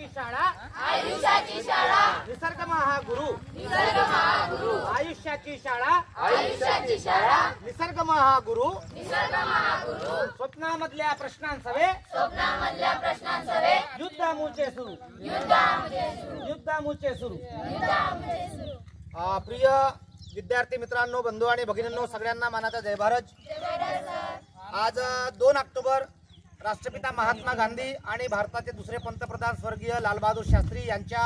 आयुष्याची शाळा निसर्ग महागुरु आयुष्याची शाळा निसर्ग महागुरु स्वप्नामधल्या प्रश्नांसवे युद्धामुचे सुरू प्रिय विद्यार्थी मित्रांनो, बंधू आणि भगिनींनो, सगळ्यांना मानाचा जय भारत। आज 2 ऑक्टोबर राष्ट्रपिता महात्मा गांधी आणि भारताचे दुसरे पंतप्रधान स्वर्गीय लालबहादूर शास्त्री यांच्या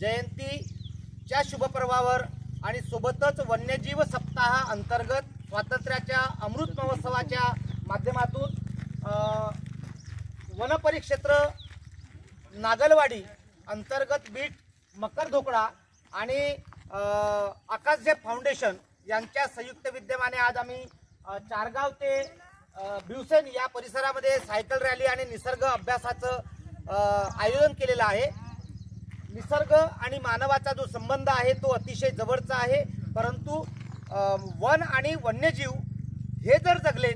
जयंतीच्या शुभपर्वावर आणि सोबतच वन्यजीव सप्ताहा अंतर्गत स्वातंत्र्याच्या अमृत महोत्सवाच्या माध्यमातून वनपरिक्षेत्र नागलवाडी अंतर्गत बीट मकरधोकडा आणि आकाशदेव फाउंडेशन यांच्या संयुक्त विद्यमाने आज आम्ही चारगाव ते भिवसेन या परिसरामध्ये सायकल रॅली आणि निसर्ग अभ्यासाचं आयोजन केलेलं आहे। निसर्ग आणि मानवाचा जो संबंध आहे तो अतिशय जवळचा आहे, परंतु वन आणि वन्यजीव हे जर जगले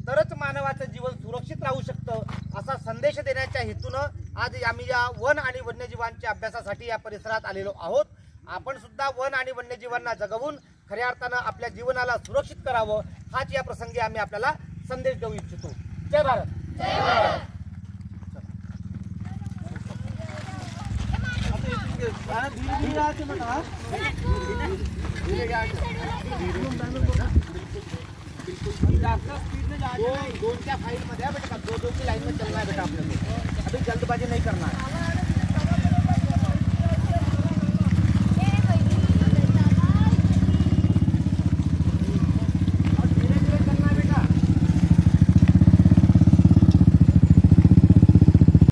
तरच मानवाचं जीवन सुरक्षित राहू शकतं, असा संदेश देण्याच्या हेतूनं आज आम्ही या वन आणि वन्यजीवांच्या अभ्यासासाठी या परिसरात आलेलो आहोत। आपण सुद्धा वन आणि वन्यजीवांना जगवून खऱ्या अर्थानं आपल्या जीवनाला सुरक्षित करावं, हाच या प्रसंगी आम्ही आपल्याला संदेश देऊ इच्छितो। जय भारत। जय भारत। दो फाइल में बेटा, 2 की लाइन में चलना है बेटा, आपने अभी जल्दबाजी नहीं करना है।